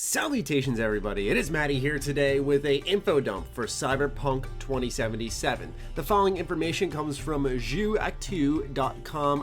Salutations everybody, it is Maddie here today with a info dump for Cyberpunk 2077. The following information comes from jouactu.com.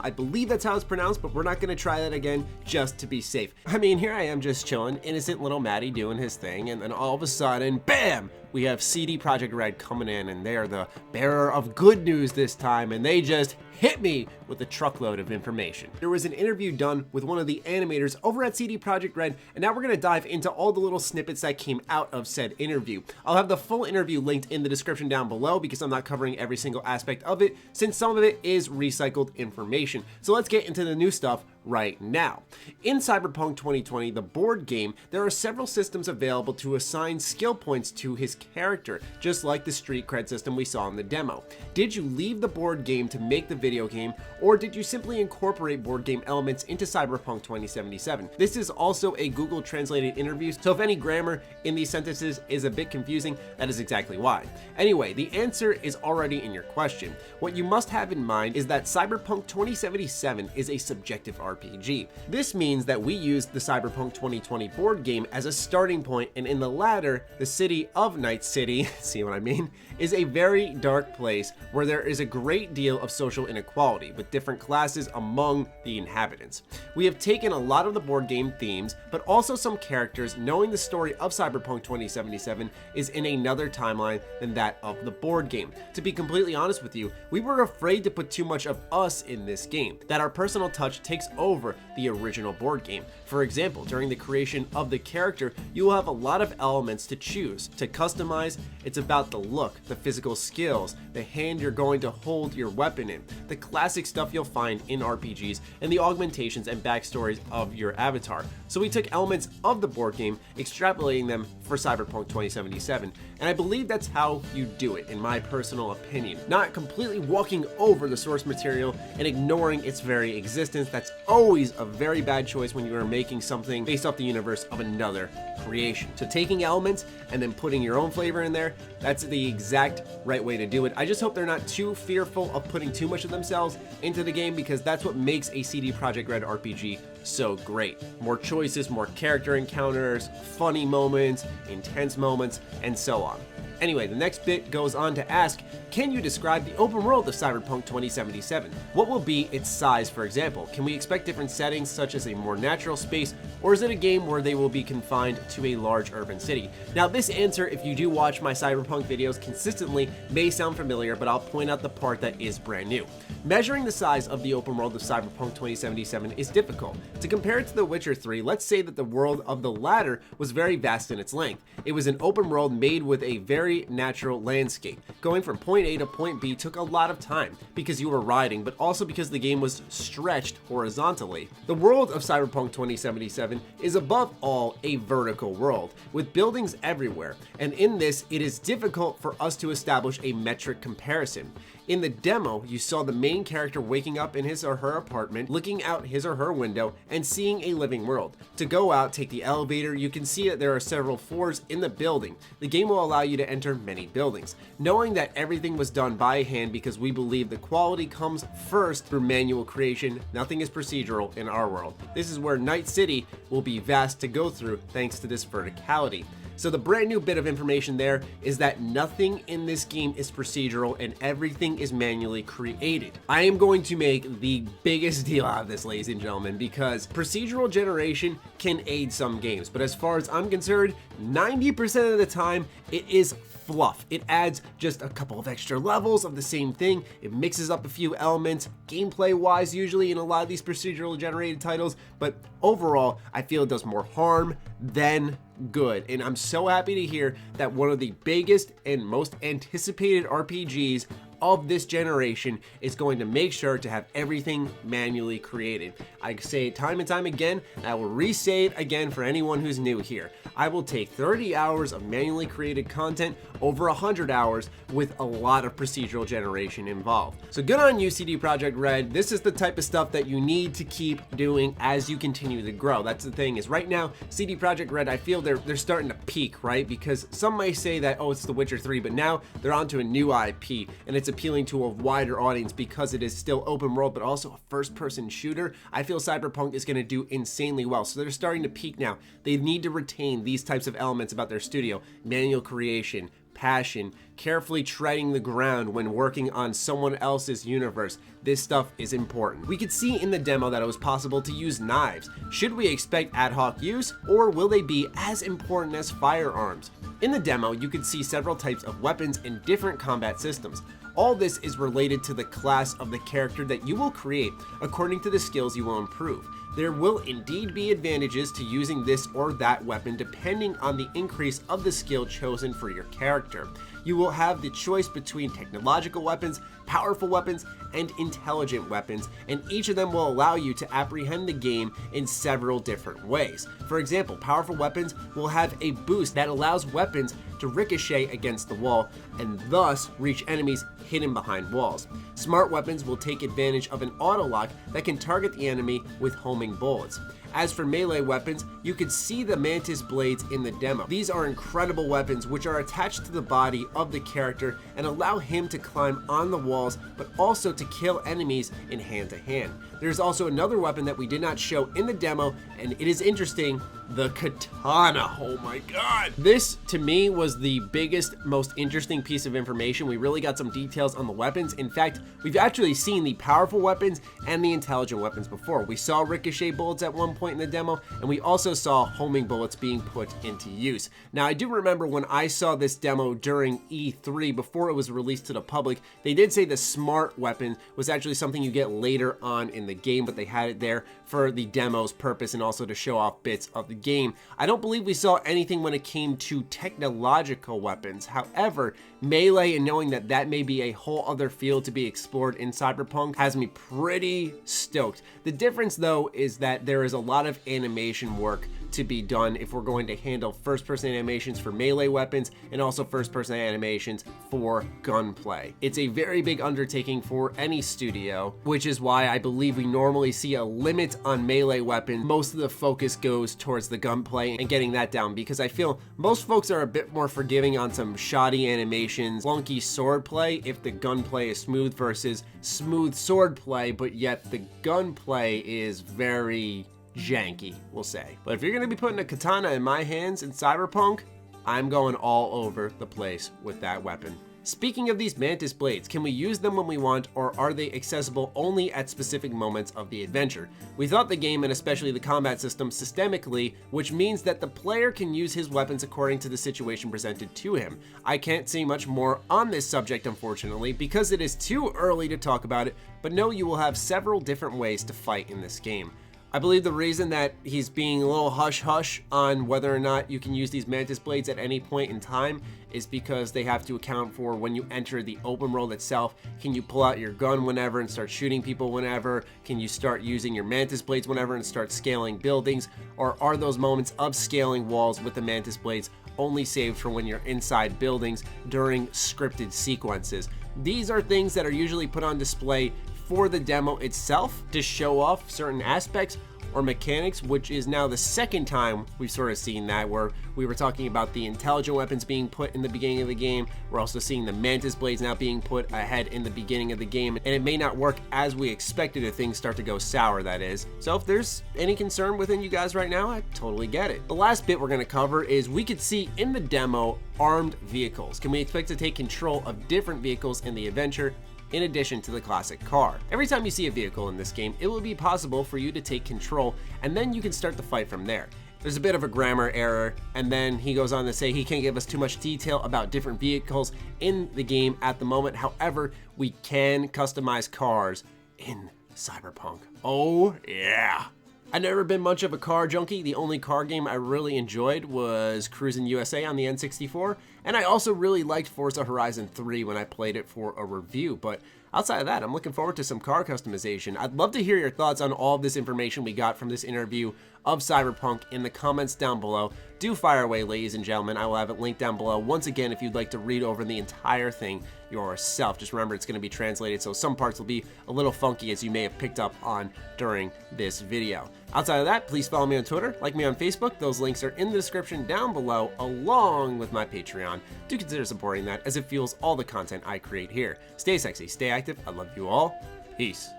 I believe that's how it's pronounced, but we're not going to try that again just to be safe. I mean, here I am just chilling, innocent little Maddie doing his thing, and then all of a sudden, BAM! We have CD Projekt Red coming in, and they are the bearer of good news this time, and they just hit me with a truckload of information. There was an interview done with one of the animators over at CD Projekt Red, and now we're going to dive into all the little snippets that came out of said interview. I'll have the full interview linked in the description down below because I'm not covering every single aspect of it, since some of it is recycled information. So let's get into the new stuff right now. In Cyberpunk 2020, the board game, there are several systems available to assign skill points to his character, just like the street cred system we saw in the demo. Did you leave the board game to make the video game, or did you simply incorporate board game elements into Cyberpunk 2077? This is also a Google translated interview, so if any grammar in these sentences is a bit confusing, that is exactly why. Anyway, the answer is already in your question. What you must have in mind is that Cyberpunk 2077 is a subjective RPG. This means that we used the Cyberpunk 2020 board game as a starting point, and in the latter, the city of Night City, see what I mean, is a very dark place where there is a great deal of social inequality with different classes among the inhabitants. We have taken a lot of the board game themes, but also some characters, knowing the story of Cyberpunk 2077 is in another timeline than that of the board game. To be completely honest with you, we were afraid to put too much of us in this game, that our personal touch takes over the original board game. For example, during the creation of the character, you will have a lot of elements to choose, to customize. It's about the look, the physical skills, the hand you're going to hold your weapon in, the classic stuff you'll find in RPGs, and the augmentations and backstories of your avatar. So we took elements of the board game, extrapolating them for Cyberpunk 2077, and I believe that's how you do it, in my personal opinion. Not completely walking over the source material and ignoring its very existence. That's always a very bad choice when you are making something based off the universe of another creation. So taking elements and then putting your own flavor in there, that's the exact right way to do it. I just hope they're not too fearful of putting too much of themselves into the game, because that's what makes a CD Projekt Red RPG so great. More choices, more character encounters, funny moments, intense moments, and so on. Anyway, the next bit goes on to ask, can you describe the open world of Cyberpunk 2077? What will be its size, for example? Can we expect different settings such as a more natural space, or is it a game where they will be confined to a large urban city? Now, this answer, if you do watch my Cyberpunk videos consistently, may sound familiar, but I'll point out the part that is brand new. Measuring the size of the open world of Cyberpunk 2077 is difficult. To compare it to The Witcher 3, let's say that the world of the latter was very vast in its length. It was an open world made with a very natural landscape. Going from point A to point B took a lot of time because you were riding, but also because the game was stretched horizontally. The world of Cyberpunk 2077 is above all a vertical world with buildings everywhere, and in this it is difficult for us to establish a metric comparison. In the demo, you saw the main character waking up in his or her apartment, looking out his or her window, and seeing a living world. To go out, take the elevator, you can see that there are several floors in the building. The game will allow you to enter many buildings. Knowing that everything was done by hand because we believe the quality comes first through manual creation, nothing is procedural in our world. This is where Night City will be vast to go through thanks to this verticality. So the brand new bit of information there is that nothing in this game is procedural and everything is manually created. I am going to make the biggest deal out of this, ladies and gentlemen, because procedural generation can aid some games, but as far as I'm concerned, 90% of the time it is fluff. It adds just a couple of extra levels of the same thing. It mixes up a few elements, gameplay wise usually in a lot of these procedural generated titles, but overall I feel it does more harm than good. And I'm so happy to hear that one of the biggest and most anticipated RPGs of this generation is going to make sure to have everything manually created. I say it time and time again, and I will re-say it again for anyone who's new here. I will take 30 hours of manually created content over 100 hours with a lot of procedural generation involved. So good on you, CD Projekt Red. This is the type of stuff that you need to keep doing as you continue to grow. That's the thing, is right now, CD Projekt Red, I feel they're starting to peak, right? Because some may say that, oh, it's The Witcher 3, but now they're onto a new IP, and it's it's appealing to a wider audience because it is still open world, but also a first-person shooter, I feel Cyberpunk is going to do insanely well. So they're starting to peak now. They need to retain these types of elements about their studio: manual creation, passion, carefully treading the ground when working on someone else's universe. This stuff is important. We could see in the demo that it was possible to use knives. Should we expect ad hoc use, or will they be as important as firearms? In the demo, you could see several types of weapons and different combat systems. All this is related to the class of the character that you will create according to the skills you will improve. There will indeed be advantages to using this or that weapon depending on the increase of the skill chosen for your character. You will have the choice between technological weapons, powerful weapons, and intelligent weapons, and each of them will allow you to apprehend the game in several different ways. For example, powerful weapons will have a boost that allows weapons to ricochet against the wall and thus reach enemies hidden behind walls. Smart weapons will take advantage of an auto lock that can target the enemy with homing bullets. As for melee weapons, you could see the Mantis Blades in the demo. These are incredible weapons which are attached to the body of the character and allow him to climb on the walls, but also to kill enemies in hand-to-hand. There's also another weapon that we did not show in the demo, and it is interesting: the katana. Oh my god! This, to me, was the biggest, most interesting piece of information. We really got some details on the weapons. In fact, we've actually seen the powerful weapons and the intelligent weapons before. We saw ricochet bullets at one point in the demo, and we also saw homing bullets being put into use. Now, I do remember when I saw this demo during E3, before it was released to the public, they did say the smart weapon was actually something you get later on in the game, but they had it there for the demo's purpose and also to show off bits of the game. I don't believe we saw anything when it came to technological weapons. However, melee, and knowing that that may be a whole other field to be explored in Cyberpunk, has me pretty stoked. The difference though is that there is a lot of animation work to be done if we're going to handle first-person animations for melee weapons and also first-person animations for gunplay. It's a very big undertaking for any studio, which is why I believe we normally see a limit on melee weapons. Most of the focus goes towards the gunplay and getting that down, because I feel most folks are a bit more forgiving on some shoddy animations, clunky swordplay if the gunplay is smooth versus smooth swordplay, but yet the gunplay is very janky, we'll say. But if you're gonna be putting a katana in my hands in Cyberpunk, I'm going all over the place with that weapon. Speaking of these Mantis Blades, can we use them when we want, or are they accessible only at specific moments of the adventure? We thought the game, and especially the combat system, systemically, which means that the player can use his weapons according to the situation presented to him. I can't say much more on this subject, unfortunately, because it is too early to talk about it, but know you will have several different ways to fight in this game. I believe the reason that he's being a little hush-hush on whether or not you can use these Mantis Blades at any point in time is because they have to account for when you enter the open world itself. Can you pull out your gun whenever and start shooting people whenever? Can you start using your Mantis Blades whenever and start scaling buildings? Or are those moments of scaling walls with the Mantis Blades only saved for when you're inside buildings during scripted sequences? These are things that are usually put on display for the demo itself to show off certain aspects or mechanics, which is now the second time we've sort of seen that, where we were talking about the intelligent weapons being put in the beginning of the game. We're also seeing the Mantis Blades now being put ahead in the beginning of the game, and it may not work as we expected if things start to go sour, that is. So if there's any concern within you guys right now, I totally get it. The last bit we're going to cover is we could see in the demo armed vehicles. Can we expect to take control of different vehicles in the adventure, in addition to the classic car? Every time you see a vehicle in this game, it will be possible for you to take control, and then you can start the fight from there. There's a bit of a grammar error, and then he goes on to say he can't give us too much detail about different vehicles in the game at the moment. However, we can customize cars in Cyberpunk. Oh yeah. I've never been much of a car junkie. The only car game I really enjoyed was Cruisin' USA on the N64, and I also really liked Forza Horizon 3 when I played it for a review, but outside of that, I'm looking forward to some car customization. I'd love to hear your thoughts on all of this information we got from this interview of Cyberpunk in the comments down below. Do fire away, ladies and gentlemen. I will have it linked down below. Once again, if you'd like to read over the entire thing yourself, just remember it's going to be translated, so some parts will be a little funky, as you may have picked up on during this video. Outside of that, please follow me on Twitter, like me on Facebook. Those links are in the description down below, along with my Patreon. Do consider supporting that, as it fuels all the content I create here. Stay sexy, stay active. I love you all. Peace.